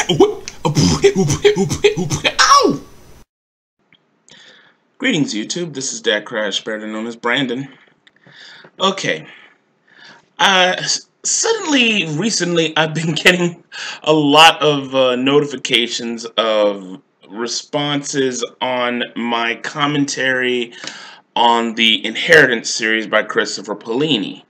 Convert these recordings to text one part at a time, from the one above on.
Ow! Greetings, YouTube. This is Dad Crash, better known as Brandon. Okay. Suddenly, recently, I've been getting a lot of notifications of responses on my commentary on the Inheritance series by Christopher Paolini.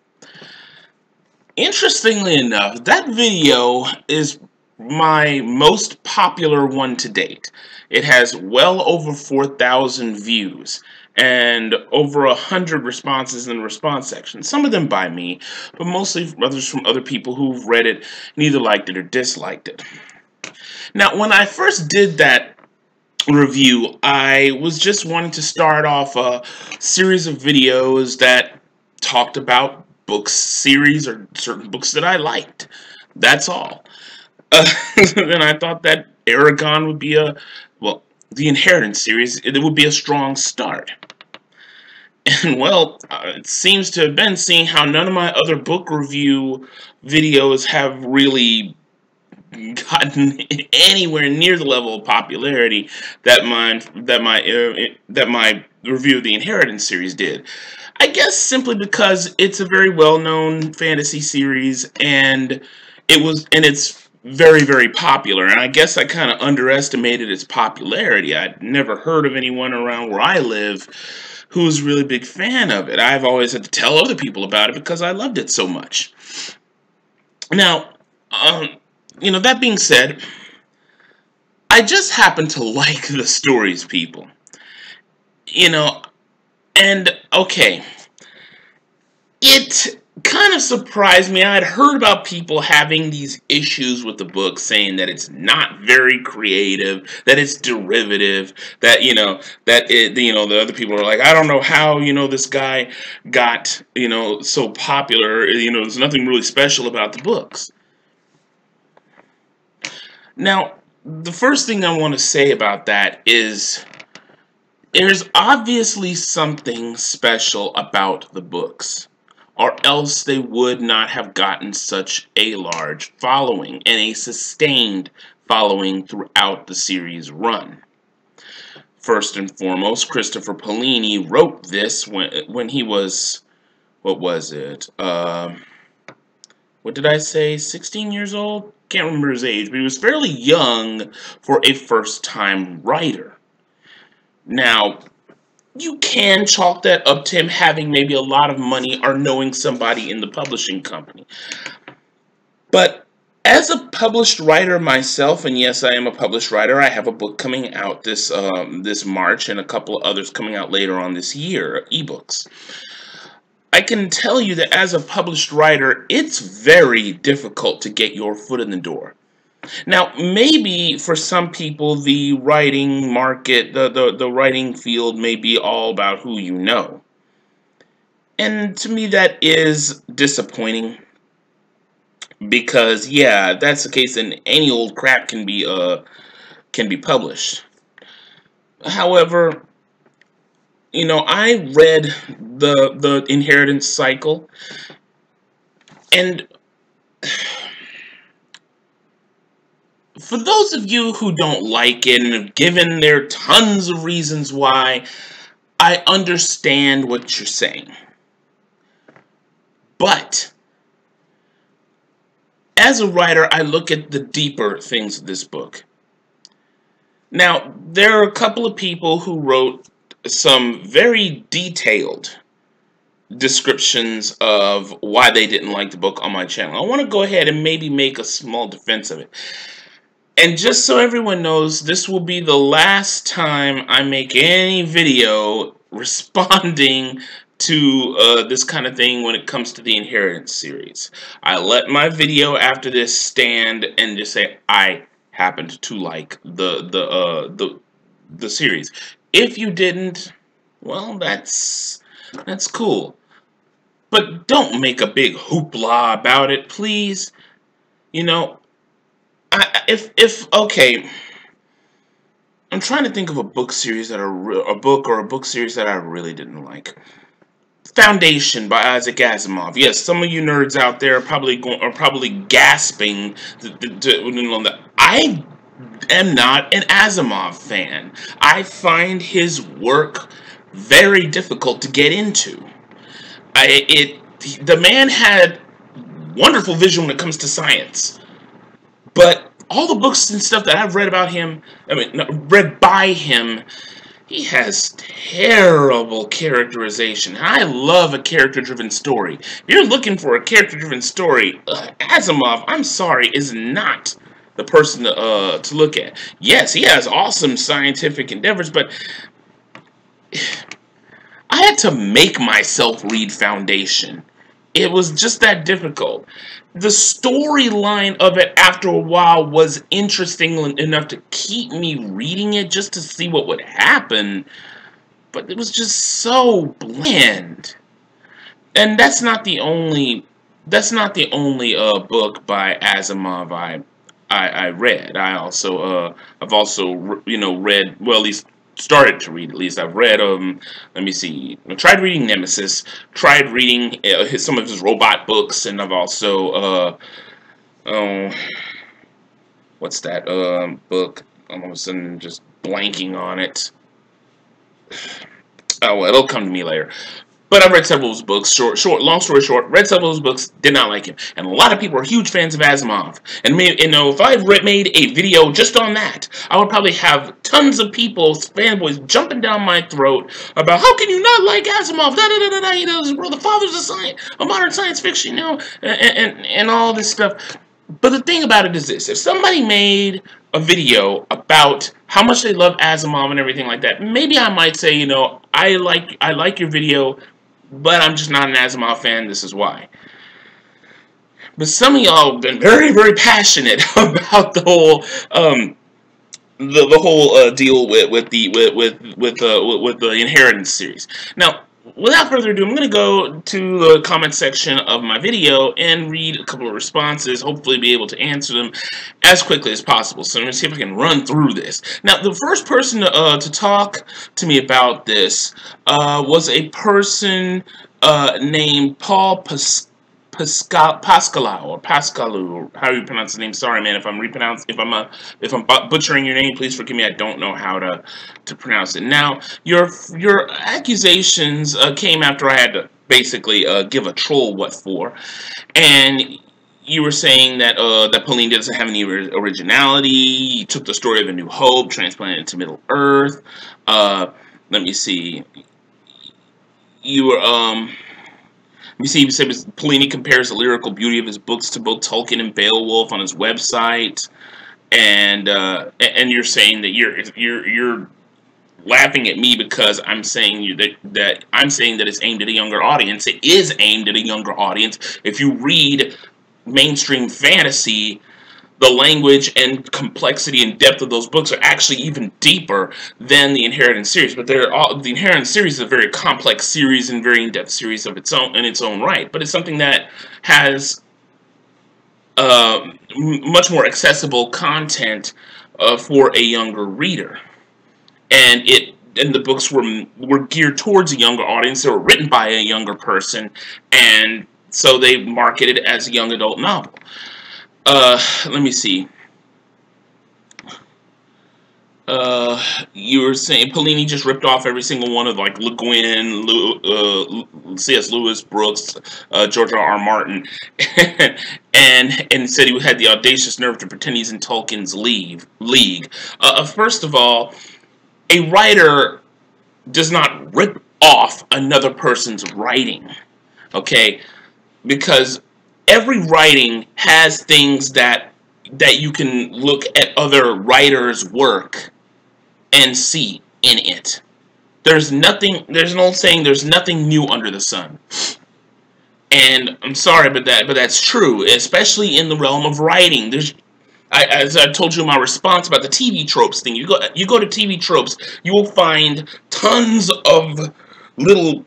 Interestingly enough, that video is my most popular one to date. It has well over 4,000 views and over 100 responses in the response section. Some of them by me, but mostly others from other people who've read it and either liked it or disliked it. Now, when I first did that review, I was just wanting to start off a series of videos that talked about books series or certain books that I liked. That's all. And I thought that Eragon would be the Inheritance series, it would be a strong start. And well, it seems to have been, seeing how none of my other book review videos have really gotten anywhere near the level of popularity that my review of the Inheritance series did. I guess simply because it's a very well-known fantasy series, and it's very, very popular. And I guess I kind of underestimated its popularity. I'd never heard of anyone around where I live who was a really big fan of it. I've always had to tell other people about it because I loved it so much. Now, that being said, I just happen to like the stories, people. And okay, it kind of surprised me. I'd heard about people having these issues with the book, saying that it's not very creative, that it's derivative, that the other people are like, I don't know how this guy got so popular. There's nothing really special about the books. Now, the first thing I want to say about that is there's obviously something special about the books, or else they would not have gotten such a large following and a sustained following throughout the series run. First and foremost, Christopher Paolini wrote this when he was, what was it? What did I say? 16 years old? Can't remember his age, but he was fairly young for a first-time writer. Now, you can chalk that up to him having maybe a lot of money or knowing somebody in the publishing company. But as a published writer myself, and yes, I am a published writer, I have a book coming out this March and a couple of others coming out later on this year, ebooks. I can tell you that as a published writer, it's very difficult to get your foot in the door. Now, maybe for some people, the writing market, the writing field may be all about who you know. And to me, that is disappointing. Because, yeah, that's the case, and any old crap can be published. However, I read the Inheritance cycle, and for those of you who don't like it and have given there tons of reasons why, I understand what you're saying. But as a writer, I look at the deeper things of this book. Now, there are a couple of people who wrote some very detailed descriptions of why they didn't like the book on my channel. I want to go ahead and maybe make a small defense of it. And just so everyone knows, this will be the last time I make any video responding to this kind of thing when it comes to the Inheritance series. I let my video after this stand and just say I happened to like the series. If you didn't, well, that's cool. But don't make a big hoopla about it, please. Okay, I'm trying to think of a book series that a book series that I really didn't like. Foundation by Isaac Asimov. Yes, some of you nerds out there are probably gasping. I am not an Asimov fan. I find his work very difficult to get into. The man had wonderful vision when it comes to science, but all the books and stuff that I've read about him, read by him, he has terrible characterization. I love a character-driven story. If you're looking for a character-driven story, Asimov, I'm sorry, is not the person to look at. Yes, he has awesome scientific endeavors, but I had to make myself read Foundation. It was just that difficult. The storyline of it after a while was interesting enough to keep me reading it just to see what would happen, but it was just so bland. And that's not the only book by Asimov I read. I've also read, well, at least started to read, at least I've read let me see, I tried reading Nemesis, tried reading some of his robot books, and I've also what's that book, all of a sudden just blanking on it. Oh well, it'll come to me later. But I've read several of his books. Long story short, read several of his books, did not like him. And a lot of people are huge fans of Asimov. And if I made a video just on that, I would probably have tons of people, fanboys, jumping down my throat about how can you not like Asimov? We're the fathers of modern science fiction, and all this stuff. But the thing about it is this: if somebody made a video about how much they love Asimov and everything like that, maybe I might say, I like your video, but I'm just not an Asimov fan. This is why. But some of y'all have been very, very passionate about the whole deal with the Inheritance series. Now, without further ado, I'm going to go to the comment section of my video and read a couple of responses, hopefully be able to answer them as quickly as possible. So I'm going to see if I can run through this. Now, the first person to talk to me about this was a person named Paul Pascalu, or how you pronounce his name. Sorry, man, if I'm butchering your name, please forgive me. I don't know how to pronounce it. Now, your accusations came after I had to basically give a troll what for, and you were saying that that Pauline doesn't have any originality. You took the story of A New Hope, transplanted it to Middle Earth. Let me see. You were You see, he said Polanyi compares the lyrical beauty of his books to both Tolkien and Beowulf on his website, and you're saying that you're laughing at me because I'm saying that it's aimed at a younger audience. It is aimed at a younger audience. If you read mainstream fantasy, the language and complexity and depth of those books are actually even deeper than the Inheritance series. But the Inheritance series is a very complex series and very in-depth series of its own right. But it's something that has much more accessible content for a younger reader, and the books were geared towards a younger audience. They were written by a younger person, and so they marketed it as a young adult novel. Let me see. You were saying Polanyi just ripped off every single one of like Le Guin, C.S. Lewis, Brooks, George R. R. Martin, and said he had the audacious nerve to pretend he's in Tolkien's league. First of all, a writer does not rip off another person's writing, okay? Because every writing has things that you can look at other writers' work and see in it. There's an old saying, there's nothing new under the sun. And I'm sorry, but that's true, especially in the realm of writing. As I told you in my response about the TV tropes thing, you go to TV tropes, you will find tons of little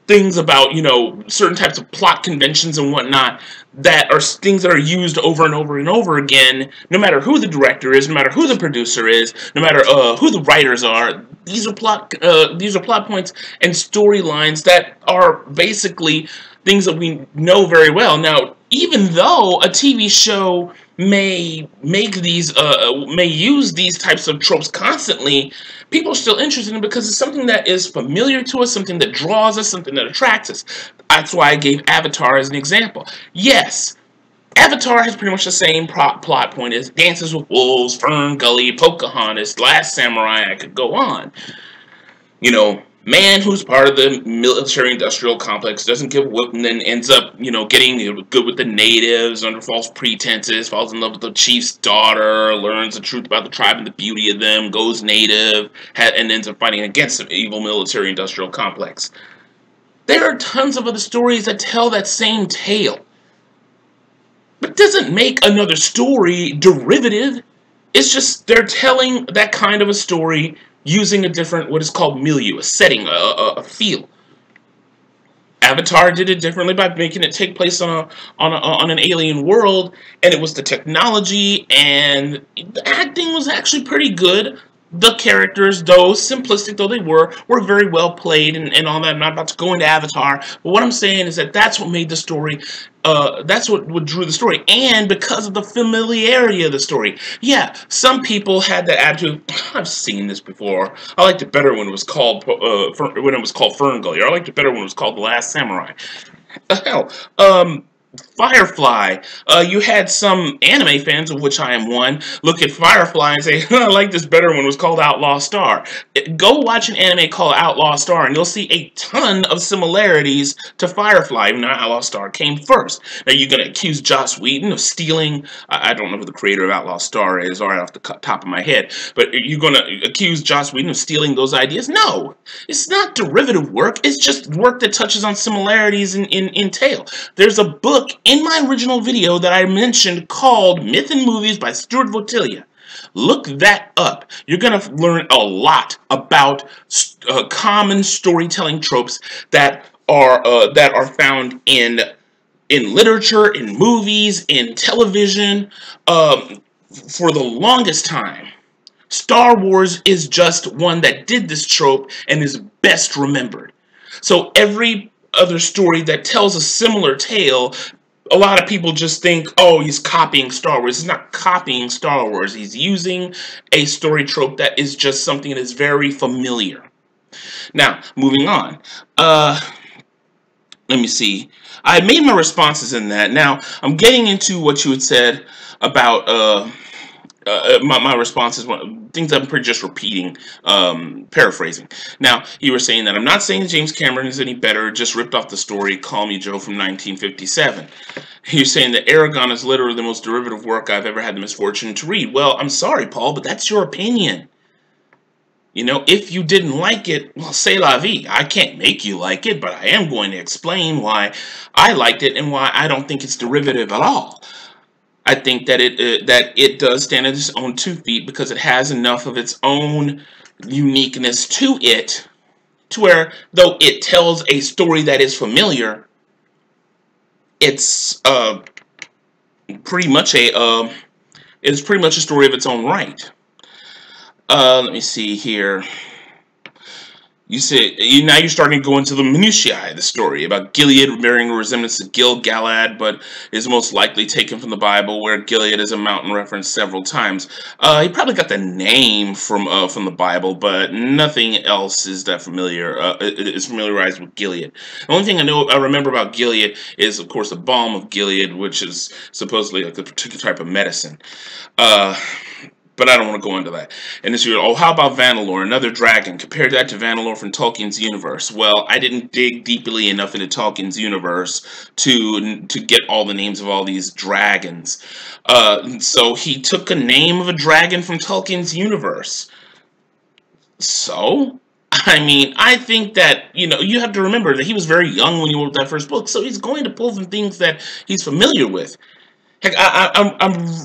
things about, you know, certain types of plot conventions and whatnot that are things that are used over and over and over again, no matter who the director is, no matter who the producer is, no matter who the writers are. These are plot points and storylines that are basically things that we know very well. Now, even though a TV show may may use these types of tropes constantly, people are still interested in it because it's something that is familiar to us, something that draws us, something that attracts us. That's why I gave Avatar as an example. Yes, Avatar has pretty much the same plot point as Dances with Wolves, Fern Gully, Pocahontas, Last Samurai. I could go on. You know, man who's part of the military-industrial complex doesn't give a whoop and then ends up, you know, getting good with the natives under false pretenses, falls in love with the chief's daughter, learns the truth about the tribe and the beauty of them, goes native, and ends up fighting against the evil military-industrial complex. There are tons of other stories that tell that same tale. But it doesn't make another story derivative. It's just they're telling that kind of a story using a different, what is called milieu, a setting, a feel. Avatar did it differently by making it take place on an alien world, and it was the technology, and the acting was actually pretty good. The characters, though simplistic though they were very well played and all that. I'm not about to go into Avatar, but what I'm saying is that that's what made the story, that's what drew the story, and because of the familiarity of the story. Yeah, some people had the attitude, I've seen this before. I liked it better when it was called Fern Gully, or I liked it better when it was called The Last Samurai. Hell, Firefly. You had some anime fans, of which I am one, look at Firefly and say, I like this better when it was called Outlaw Star. Go watch an anime called Outlaw Star, and you'll see a ton of similarities to Firefly, even though Outlaw Star came first. Now, you're going to accuse Joss Whedon of stealing, I don't know who the creator of Outlaw Star is, right off the top of my head, but you're going to accuse Joss Whedon of stealing those ideas? No, it's not derivative work, it's just work that touches on similarities in tale. There's a book in my original video that I mentioned called Myth and Movies by Stuart Votilia. Look that up. You're going to learn a lot about common storytelling tropes that are found in literature, in movies, in television. For the longest time, Star Wars is just one that did this trope and is best remembered. So every other story that tells a similar tale, a lot of people just think, oh, he's copying Star Wars. He's not copying Star Wars. He's using a story trope that is just something that is very familiar. Now, moving on. Let me see. I made my responses in that. Now, I'm getting into what you had said about my responses, things I'm pretty just repeating, paraphrasing. Now, you were saying that I'm not saying James Cameron is any better, just ripped off the story Call Me Joe from 1957. You're saying that Eragon is literally the most derivative work I've ever had the misfortune to read. Well, I'm sorry, Paul, but that's your opinion. You know, if you didn't like it, well, c'est la vie. I can't make you like it, but I am going to explain why I liked it and why I don't think it's derivative at all. I think that it does stand on its own 2 feet because it has enough of its own uniqueness to it, to where though it tells a story that is familiar, it's pretty much a story of its own right. Let me see here. You say now you're starting to go into the minutiae of the story about Gilead bearing a resemblance to Gil-galad, but is most likely taken from the Bible, where Gilead is a mountain referenced several times. He probably got the name from the Bible, but nothing else is that familiar. Is familiarized with Gilead. The only thing I remember about Gilead is, of course, the balm of Gilead, which is supposedly like a particular type of medicine. But I don't want to go into that. And this year, oh, how about Vanelore, another dragon? Compare that to Vanelore from Tolkien's universe. Well, I didn't dig deeply enough into Tolkien's universe to get all the names of all these dragons. So he took a name of a dragon from Tolkien's universe. So, I mean, I think that, you know, you have to remember that he was very young when he wrote that first book, so he's going to pull from things that he's familiar with. Heck,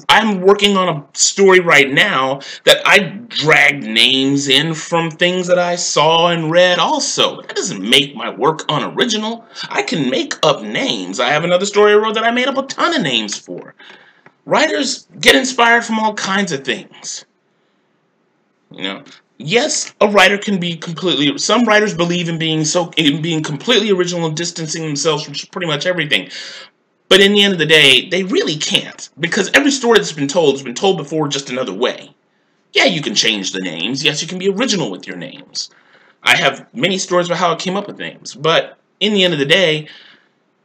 I'm working on a story right now that I dragged names in from things that I saw and read also. But that doesn't make my work unoriginal. I can make up names. I have another story I wrote that I made up a ton of names for. Writers get inspired from all kinds of things. You know, yes, a writer can be completely. Some writers believe in being completely original and distancing themselves from pretty much everything. But in the end of the day, they really can't, because every story that's been told has been told before just another way. Yeah, you can change the names. Yes, you can be original with your names. I have many stories about how I came up with names, but in the end of the day,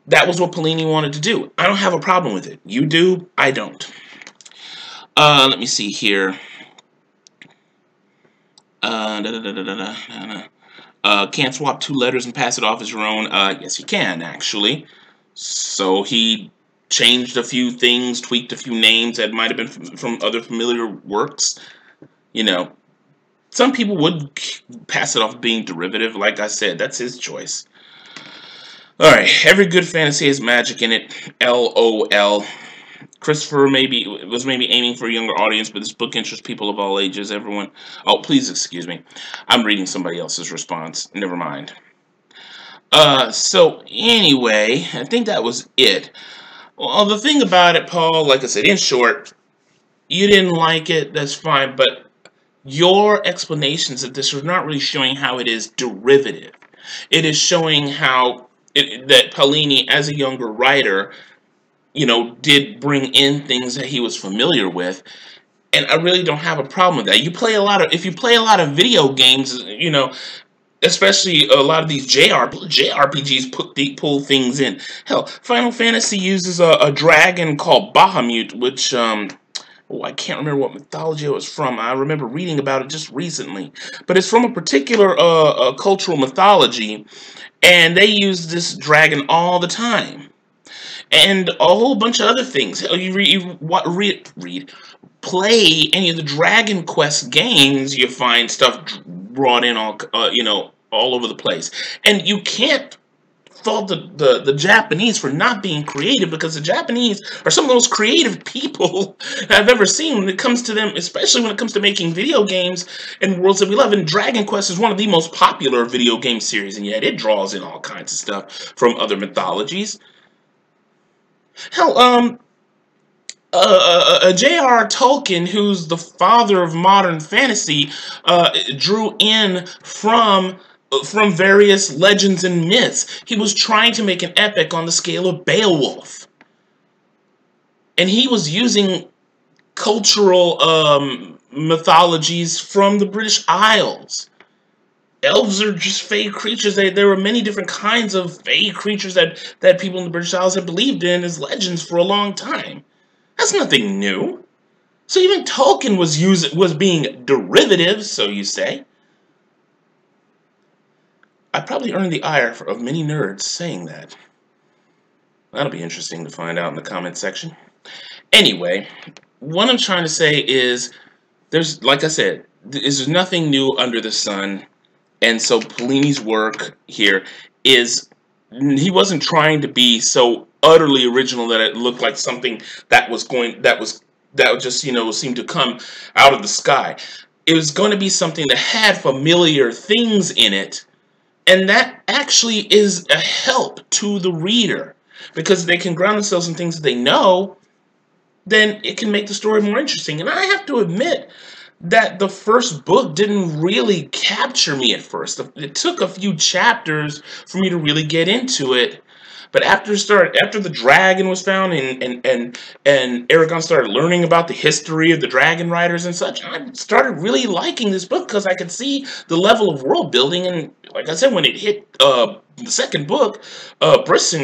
that was what Paolini wanted to do. I don't have a problem with it. You do, I don't. Let me see here. Can't swap two letters and pass it off as your own. Yes, you can, actually. So he changed a few things, tweaked a few names that might have been from other familiar works. You know, some people would pass it off being derivative. Like I said, that's his choice. Alright, every good fantasy has magic in it. LOL. Christopher was maybe aiming for a younger audience, but this book interests people of all ages. Everyone. Oh, please excuse me. I'm reading somebody else's response. Never mind. So anyway, I think that was it. Well, the thing about it, Paul, like I said, in short, you didn't like it, that's fine, but your explanations of this are not really showing how it is derivative. It is showing how that Paolini, as a younger writer, did bring in things that he was familiar with, and I really don't have a problem with that. If you play a lot of video games, especially a lot of these JRPGs pull things in. Hell, Final Fantasy uses a dragon called Bahamut, which I can't remember what mythology it was from. I remember reading about it just recently, but it's from a particular cultural mythology, and they use this dragon all the time, and a whole bunch of other things. Play any of the Dragon Quest games, you find stuff brought in all over the place. And you can't fault the Japanese for not being creative, because the Japanese are some of the most creative people I've ever seen when it comes to them, especially when it comes to making video games and worlds that we love. And Dragon Quest is one of the most popular video game series, and yet it draws in all kinds of stuff from other mythologies. Hell, J.R.R. Tolkien, who's the father of modern fantasy, drew in from various legends and myths. He was trying to make an epic on the scale of Beowulf, and he was using cultural mythologies from the British Isles. Elves are just fey creatures. There were many different kinds of fey creatures that people in the British Isles had believed in as legends for a long time. That's nothing new. So even Tolkien was being derivative, so you say. I probably earned the ire of many nerds saying that. That'll be interesting to find out in the comment section. Anyway, what I'm trying to say is, like I said, there's nothing new under the sun, and so Paolini's work here is, he wasn't trying to be so utterly original that it looked like something that would just seem to come out of the sky. It was going to be something that had familiar things in it, and that actually is a help to the reader, because they can ground themselves in things that they know. Then it can make the story more interesting. And I have to admit that the first book didn't really capture me at first. It took a few chapters for me to really get into it. But after the dragon was found, and Eragon started learning about the history of the dragon riders and such, I started really liking this book, because I could see the level of world building. And like I said, when it hit the second book, excuse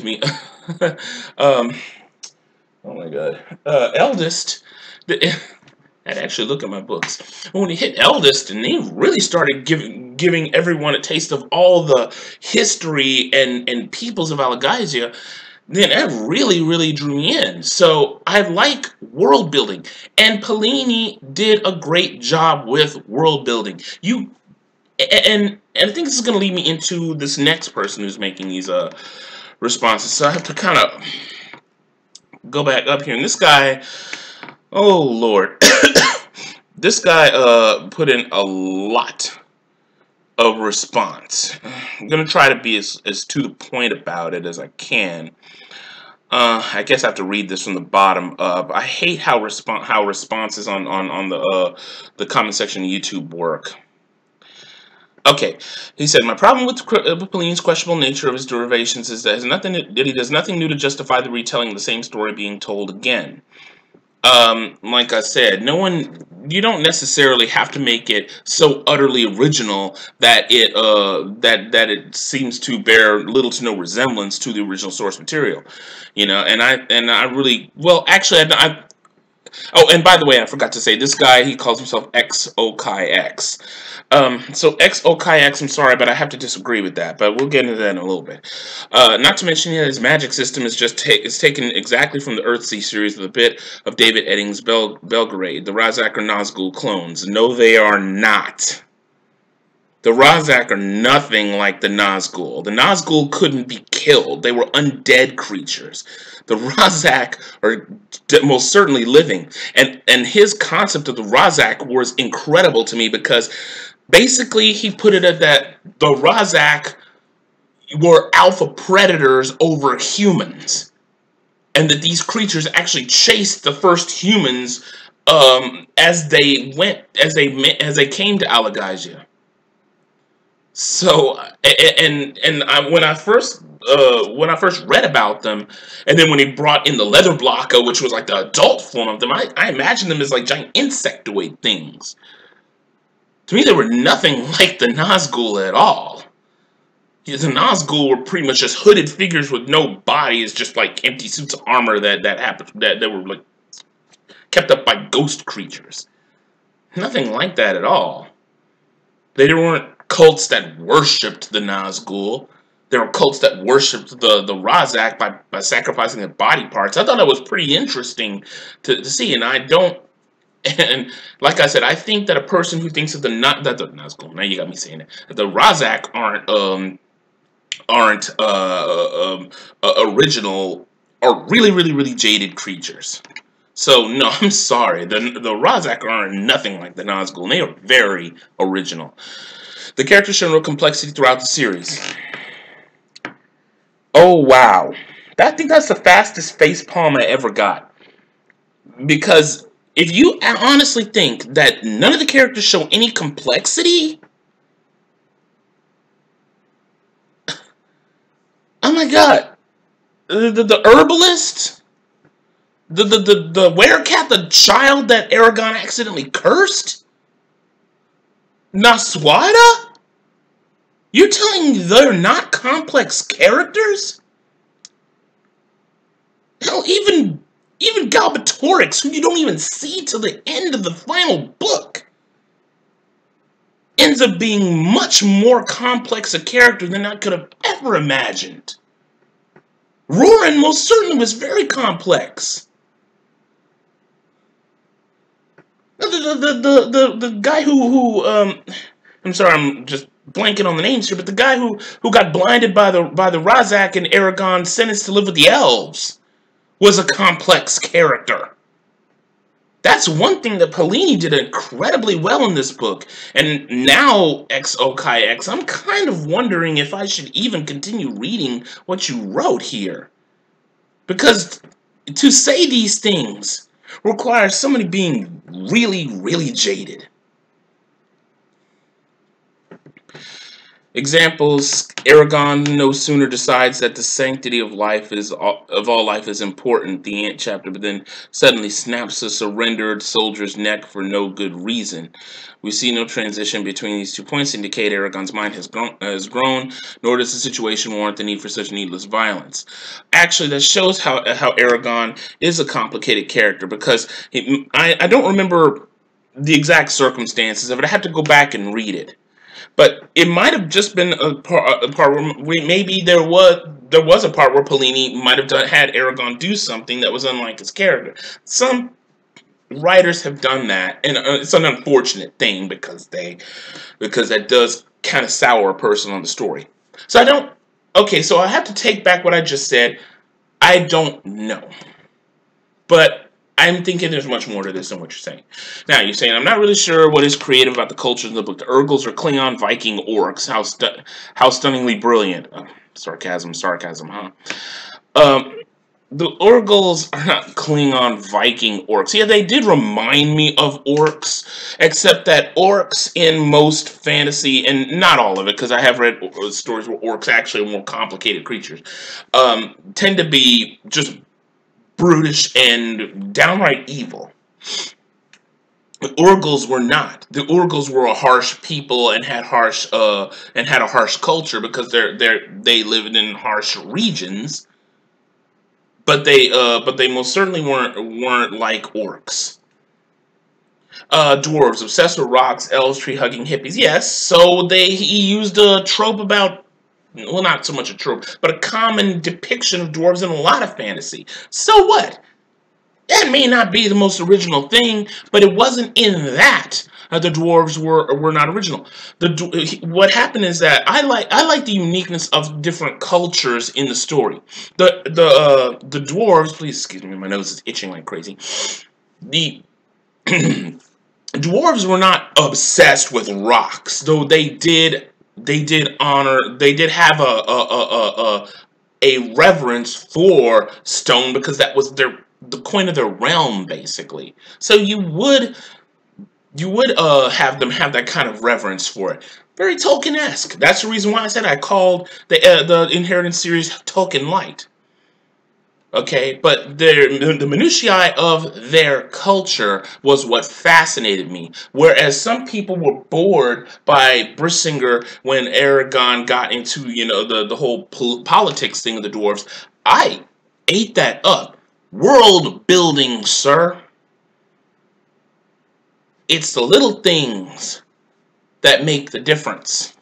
me, oh my god, Eldest. I'd actually look at my books. When he hit Eldest, and he really started giving everyone a taste of all the history and peoples of Alagaësia, then that really, really drew me in. So I like world building, and Paolini did a great job with world building. And I think this is going to lead me into this next person who's making these responses. So I have to kind of go back up here, and this guy, oh Lord, this guy put in a lot of response. I'm gonna try to be as to the point about it as I can. I guess I have to read this from the bottom up. I hate how responses on the comment section of YouTube work. Okay, he said, my problem with Paulini's questionable nature of his derivations is that he does nothing new to justify the retelling of the same story being told again. Like I said, you don't necessarily have to make it so utterly original that it seems to bear little to no resemblance to the original source material, you know. And I really, well, actually, oh, and by the way, I forgot to say, this guy, he calls himself XOKX. So XOKX, I'm sorry, but I have to disagree with that, but we'll get into that in a little bit. Not to mention his magic system is taken exactly from the Earthsea series with a bit of David Eddings' Belgraved. The Razak are Nazgul clones. No, they are not. The Razak are nothing like the Nazgul. The Nazgul couldn't be killed. They were undead creatures. The Razak are most certainly living. And his concept of the Razak was incredible to me, because basically he put it at that the Razak were alpha predators over humans. And that these creatures actually chased the first humans as they came to Alagasia. So, when I first read about them, and then when he brought in the Leatherblocka, which was like the adult form of them, I imagined them as like giant insectoid things. To me, they were nothing like the Nazgul at all. The Nazgul were pretty much just hooded figures with no bodies, just like empty suits of armor that were like kept up by ghost creatures. Nothing like that at all. They weren't cults that worshipped the Nazgul. There were cults that worshipped the Razak by sacrificing their body parts. I thought that was pretty interesting to see, and and like I said, I think that a person who thinks that the Nazgul, now you got me saying that the Razak aren't original, are really jaded creatures. So no, I'm sorry, the Razak are nothing like the Nazgul, and they are very original. The characters show real complexity throughout the series. Oh, wow. I think that's the fastest facepalm I ever got. Because if you honestly think that none of the characters show any complexity, oh my god. The herbalist? The werecat, the child that Eragon accidentally cursed? Naswada? You're telling me they're not complex characters? Hell, even Galbatorix, who you don't even see till the end of the final book, ends up being much more complex a character than I could have ever imagined. Roran most certainly was very complex. The guy who I'm sorry, I'm just blanking on the names here, but the guy who got blinded by the Razak and Eragon sentenced to live with the elves was a complex character. That's one thing that Paulini did incredibly well in this book. And now, XOKX, I'm kind of wondering if I should even continue reading what you wrote here. Because to say these things requires somebody being really jaded. Examples: Eragon no sooner decides that the sanctity of all life is important, the Ant chapter, but then suddenly snaps a surrendered soldier's neck for no good reason. We see no transition between these 2 points indicate Eragon's mind has grown, nor does the situation warrant the need for such needless violence. Actually, that shows how Eragon is a complicated character, because I don't remember the exact circumstances of it. I have to go back and read it. But it might have just been a part where maybe there was a part where Paulini might have had Eragon do something that was unlike his character. Some writers have done that, and it's an unfortunate thing because that does kind of sour a person on the story. So so I have to take back what I just said. I don't know. But I'm thinking there's much more to this than what you're saying. Now, you're saying, I'm not really sure what is creative about the cultures in the book. The Urgals are Klingon, Viking, orcs. How stunningly brilliant. Sarcasm, huh? Um, the Urgals are not Klingon, Viking, orcs. Yeah, they did remind me of orcs, except that orcs in most fantasy, and not all of it, because I have read stories where orcs actually are more complicated creatures, tend to be just brutish and downright evil. The Urgals were not. The Urgals were a harsh people and had a harsh culture because they lived in harsh regions. But they most certainly weren't like orcs. Dwarves obsessed with rocks, elves, tree hugging hippies. Yes, so he used a trope about, well, not so much a trope, but a common depiction of dwarves in a lot of fantasy. So what? That may not be the most original thing, but it wasn't in that the dwarves were not original. What happened is that I like the uniqueness of different cultures in the story. The dwarves, please excuse me, my nose is itching like crazy. The dwarves were not obsessed with rocks, though they did have a reverence for stone because that was the coin of their realm, basically. So you would have them have that kind of reverence for it. Very Tolkien-esque. That's the reason why I said I called the Inheritance series Tolkien Light. Okay, but the minutiae of their culture was what fascinated me. Whereas some people were bored by Brisingr when Aragorn got into, the whole politics thing of the dwarves, I ate that up. World building, sir. It's the little things that make the difference.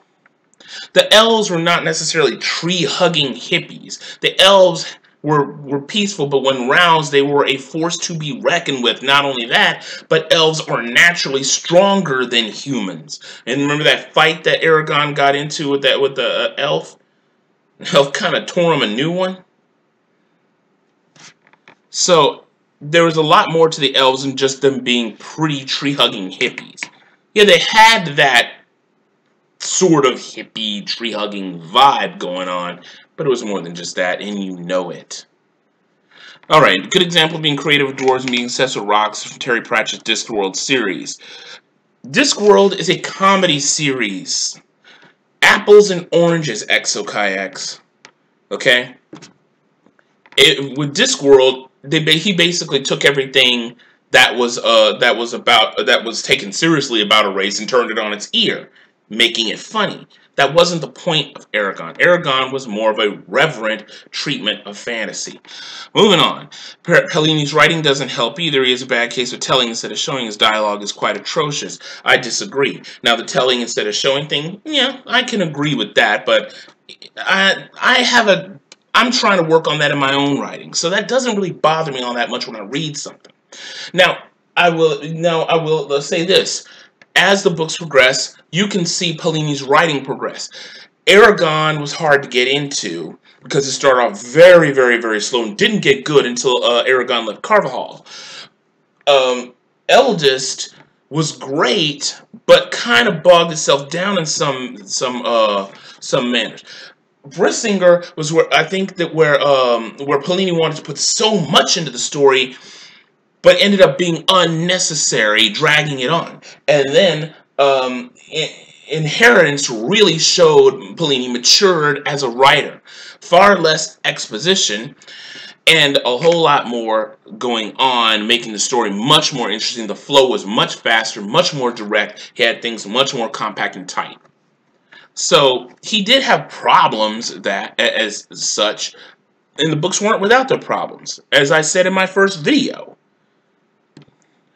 The elves were not necessarily tree-hugging hippies. The elves were peaceful, but when roused, they were a force to be reckoned with. Not only that, but elves are naturally stronger than humans. And remember that fight that Aragorn got into with the elf? The elf kind of tore him a new one. So there was a lot more to the elves than just them being pretty tree-hugging hippies. Yeah, they had that sort of hippie, tree-hugging vibe going on, but it was more than just that, and you know it. Alright, good example of being creative with dwarves and being obsessed with rocks from Terry Pratchett's Discworld series. Discworld is a comedy series. Apples and oranges, Exo-Kayaks. Okay? With Discworld, he basically took everything that was taken seriously about a race and turned it on its ear, making it funny. That wasn't the point of Aragorn. Aragorn was more of a reverent treatment of fantasy. Moving on. Pellini's writing doesn't help either. He has a bad case of telling instead of showing. His dialogue is quite atrocious. I disagree. Now, the telling instead of showing thing, yeah, I can agree with that, but I'm trying to work on that in my own writing, so that doesn't really bother me all that much when I read something. Now, I will say this. As the books progress, you can see Pellini's writing progress. Aragorn was hard to get into because it started off very, very, very slow and didn't get good until Aragorn left Carvajal. Eldest was great, but kind of bogged itself down in some manners. Brisingr was where Pellini wanted to put so much into the story, but ended up being unnecessary, dragging it on. And then Inheritance really showed Pellini matured as a writer. Far less exposition, and a whole lot more going on, making the story much more interesting. The flow was much faster, much more direct. He had things much more compact and tight. So he did have problems as such, and the books weren't without their problems, as I said in my first video.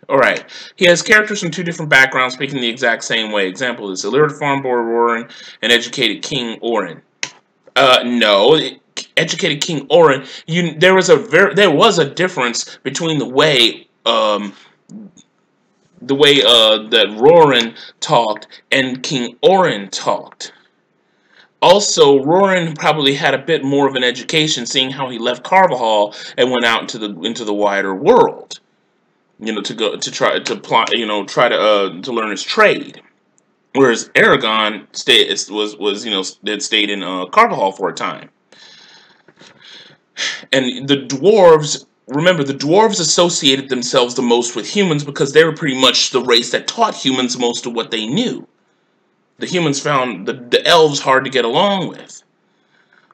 Alright, he has characters from two different backgrounds speaking the exact same way. Example is illiterate farm boy Roran and educated King Orin. No, educated King Orin. There was a difference between the way that Roran talked and King Orin talked. Also, Roran probably had a bit more of an education, seeing how he left Carvajal and went out into the wider world. To go to try to plot, try to learn his trade. Whereas Aragon had stayed in Carvajal for a time. And the dwarves, remember, the dwarves associated themselves the most with humans because they were pretty much the race that taught humans most of what they knew. The humans found the elves hard to get along with.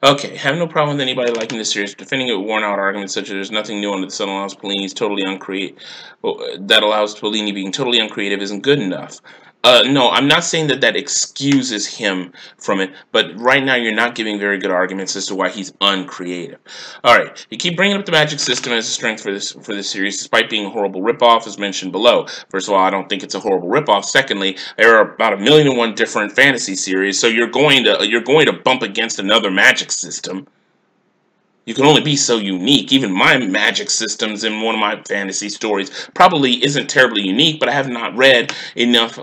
Okay, have no problem with anybody liking this series, defending it with worn-out arguments such as there's nothing new under the sun allows Polini's totally uncreative. That allows Polini being totally uncreative isn't good enough. No, I'm not saying that excuses him from it, but right now you're not giving very good arguments as to why he's uncreative. All right, you keep bringing up the magic system as a strength for this series, despite being a horrible ripoff, as mentioned below. First of all, I don't think it's a horrible ripoff. Secondly, there are about 1,000,001 different fantasy series, so you're going to bump against another magic system. You can only be so unique. Even my magic systems in one of my fantasy stories probably isn't terribly unique, but I have not read enough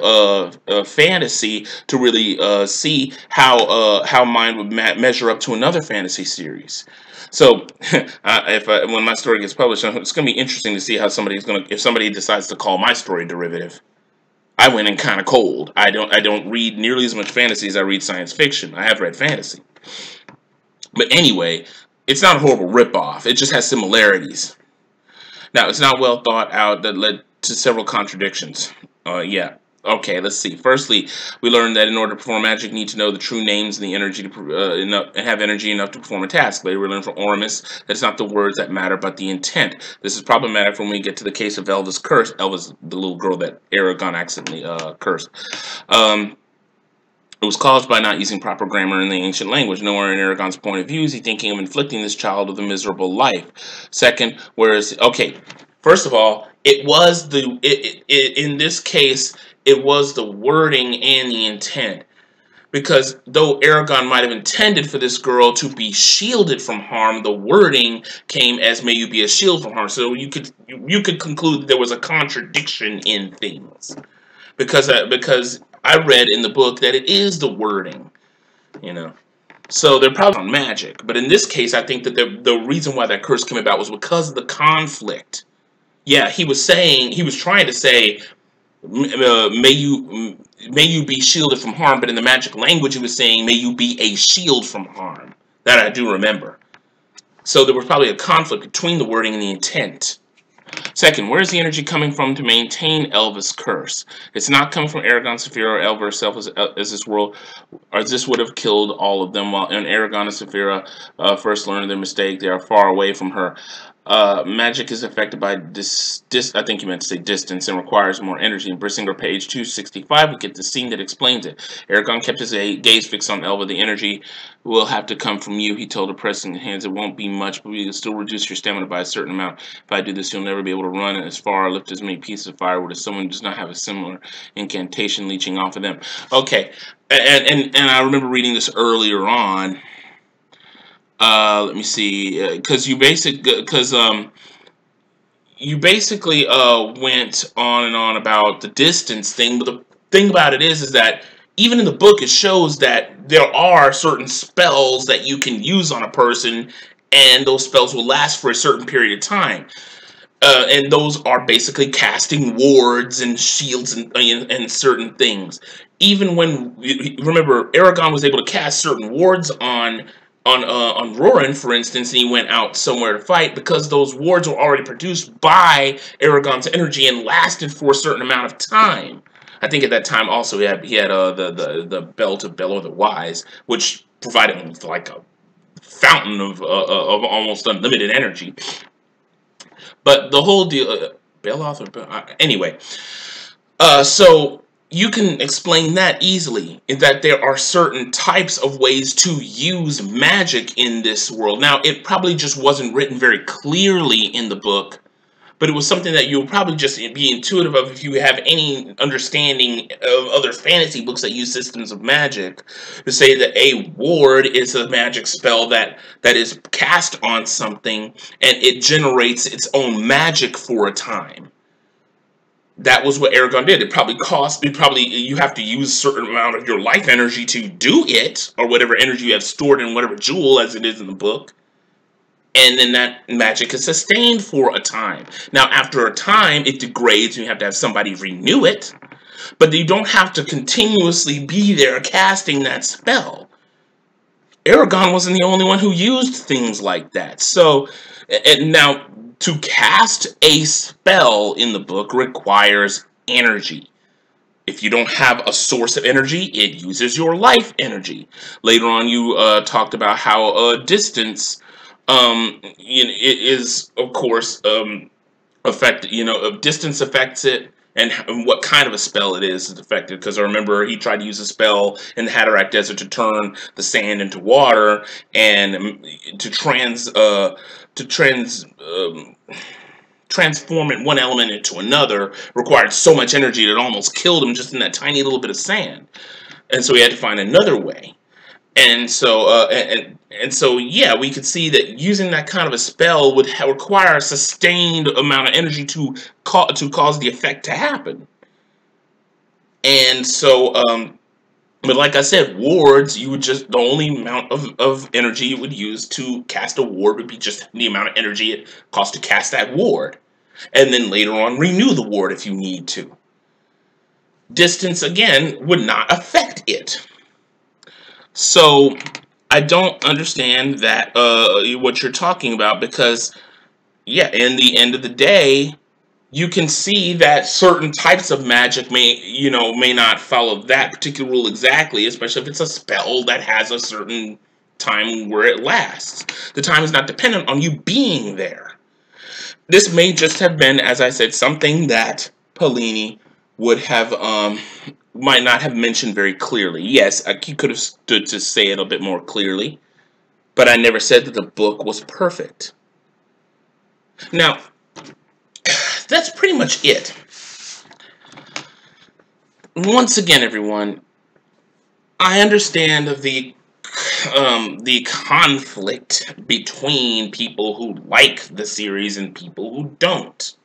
fantasy to really see how mine would measure up to another fantasy series. So, when my story gets published, it's going to be interesting to see how if somebody decides to call my story derivative. I went in kind of cold. I don't read nearly as much fantasy as I read science fiction. I have read fantasy, but anyway. It's not a horrible ripoff. It just has similarities. Now, it's not well thought out that led to several contradictions. Yeah. Okay, let's see. Firstly, we learned that in order to perform magic, you need to know the true names and the energy to have energy enough to perform a task. Later, we learned from Oramus that it's not the words that matter, but the intent. This is problematic when we get to the case of Elva's curse. Elva's the little girl that Aragon accidentally cursed. It was caused by not using proper grammar in the ancient language. Nowhere in Aragon's point of view is he thinking of inflicting this child with a miserable life. Second, first of all, in this case, it was the wording and the intent. Because though Aragon might have intended for this girl to be shielded from harm, the wording came as "may you be a shield from harm." So you could conclude that there was a contradiction in things. Because I read in the book that it is the wording, So they're probably on magic. But in this case, I think that the reason why that curse came about was because of the conflict. Yeah, he was trying to say, may you be shielded from harm, but in the magic language he was saying, may you be a shield from harm. That I do remember. So there was probably a conflict between the wording and the intent. Second, where is the energy coming from to maintain Elva's curse? It's not coming from Aragon, Saphira, or Elva herself as this world, or this would have killed all of them. While Aragon and Saphira first learned their mistake, they are far away from her. Magic is affected by I think you meant to say distance, and requires more energy. In Brissinger, page 265, we get the scene that explains it. Aragon kept his gaze fixed on Elva. The energy will have to come from you, he told her, pressing his hands. It won't be much, but we will still reduce your stamina by a certain amount. If I do this, you'll never be able to run as far or lift as many pieces of firewood as someone who does not have a similar incantation leeching off of them. Okay, and I remember reading this earlier on. Let me see, because you basically went on and on about the distance thing, but the thing about it is that even in the book it shows that there are certain spells that you can use on a person, and those spells will last for a certain period of time. And those are basically casting wards and shields and certain things. Even when, remember, Aragon was able to cast certain wards on Roran, for instance, and he went out somewhere to fight because those wards were already produced by Aragon's energy and lasted for a certain amount of time. I think at that time also he had the Belt of Belor the Wise, which provided him with like a fountain of almost unlimited energy. But the whole deal, anyway, so you can explain that easily, in that there are certain types of ways to use magic in this world. Now, it probably just wasn't written very clearly in the book, but it was something that you'll probably just be intuitive of if you have any understanding of other fantasy books that use systems of magic, to say that a ward is a magic spell that is cast on something, and it generates its own magic for a time. That was what Eragon did. You have to use a certain amount of your life energy to do it, or whatever energy you have stored in whatever jewel, as it is in the book. And then that magic is sustained for a time. Now, after a time, it degrades and you have to have somebody renew it. But you don't have to continuously be there casting that spell. Eragon wasn't the only one who used things like that. So, and now, to cast a spell in the book requires energy. If you don't have a source of energy, it uses your life energy. Later on, you talked about how distance it is, of course, affected. Distance affects it, and what kind of a spell it is affected. Because I remember he tried to use a spell in the Hatterack Desert to turn the sand into water, and to transform it one element into another required so much energy that it almost killed him just in that tiny little bit of sand. And so he had to find another way. And so, yeah, we could see that using that kind of a spell would require a sustained amount of energy to cause the effect to happen. And so, but like I said, wards, you would just, the only amount of energy you would use to cast a ward would be just the amount of energy it costs to cast that ward. And then later on, renew the ward if you need to. Distance, again, would not affect it. So, I don't understand that, what you're talking about, because, yeah, in the end of the day, you can see that certain types of magic may not follow that particular rule exactly, especially if it's a spell that has a certain time where it lasts. The time is not dependent on you being there. This may just have been, as I said, something that Paolini would have, might not have mentioned very clearly. Yes, he could have stood to say it a bit more clearly, but I never said that the book was perfect. Now, that's pretty much it. Once again, everyone, I understand the conflict between people who like the series and people who don't.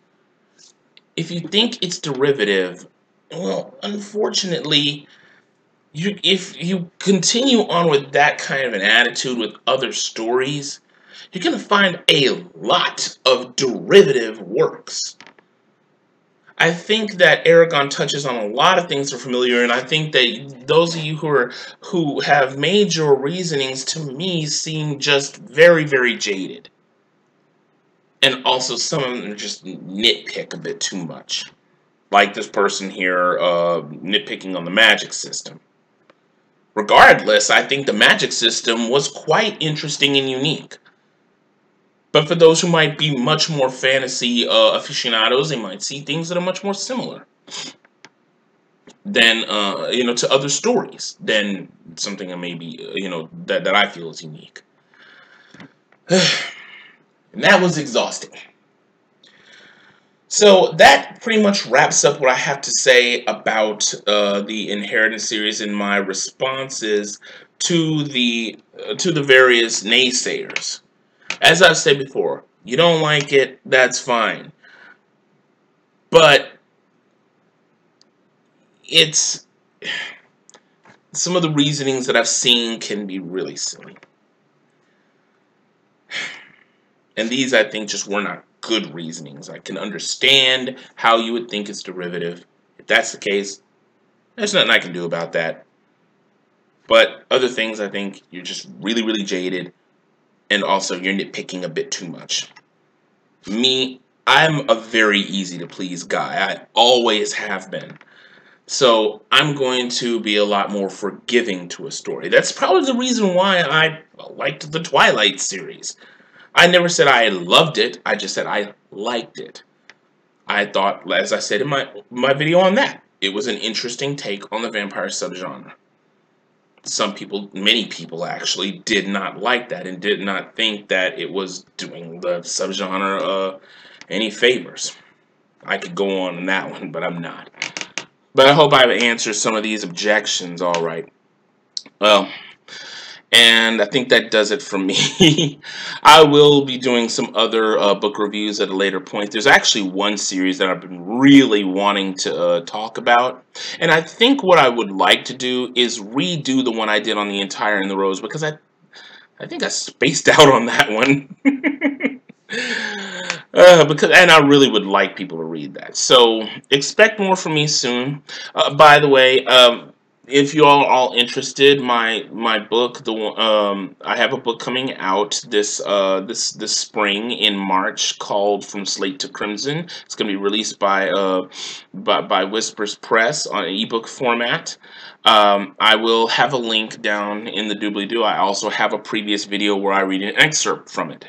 If you think it's derivative, well, unfortunately, if you continue on with that kind of an attitude with other stories, you're going to find a lot of derivative works. I think that Eragon touches on a lot of things that are familiar, and I think that those of you who have made your reasonings, to me, seem just very, very jaded. And also, some of them just nitpick a bit too much. Like this person here, nitpicking on the magic system. Regardless, I think the magic system was quite interesting and unique. But for those who might be much more fantasy aficionados, they might see things that are much more similar than, to other stories than something that maybe, that I feel is unique. And that was exhausting. So that pretty much wraps up what I have to say about the Inheritance series and my responses to the various naysayers. As I've said before, you don't like it, that's fine. But it's some of the reasonings that I've seen can be really silly. And these, I think, just were not good reasonings. I can understand how you would think it's derivative. If that's the case, there's nothing I can do about that. But other things, I think, you're just really, really jaded. And also, you're nitpicking a bit too much. Me, I'm a very easy-to-please guy. I always have been. So, I'm going to be a lot more forgiving to a story. That's probably the reason why I liked the Twilight series. I never said I loved it. I just said I liked it. I thought, as I said in my video on that, it was an interesting take on the vampire subgenre. Some people, many people actually, did not like that and did not think that it was doing the subgenre any favors. I could go on that one, but I'm not. But I hope I've answered some of these objections all right. Well, And I think that does it for me. I will be doing some other book reviews at a later point. There's actually one series that I've been really wanting to talk about. And I think what I would like to do is redo the one I did on The Entire in the Rose, because I think I spaced out on that one. And I really would like people to read that. So expect more from me soon. By the way, if you all are all interested, my book, I have a book coming out this spring in March called From Slate to Crimson. It's going to be released by Whispers Press on an ebook format. I will have a link down in the doobly-doo. I also have a previous video where I read an excerpt from it.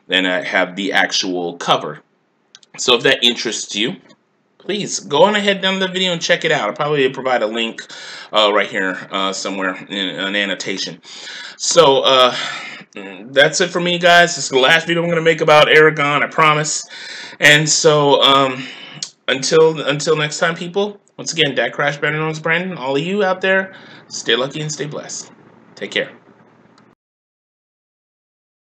Then I have the actual cover. So if that interests you, please go on ahead down the video and check it out. I'll probably provide a link right here somewhere in an annotation. So that's it for me, guys. This is the last video I'm going to make about Eragon, I promise. And so until next time, people, once again, Dad Crash, better known as Brandon, all of you out there, stay lucky and stay blessed. Take care.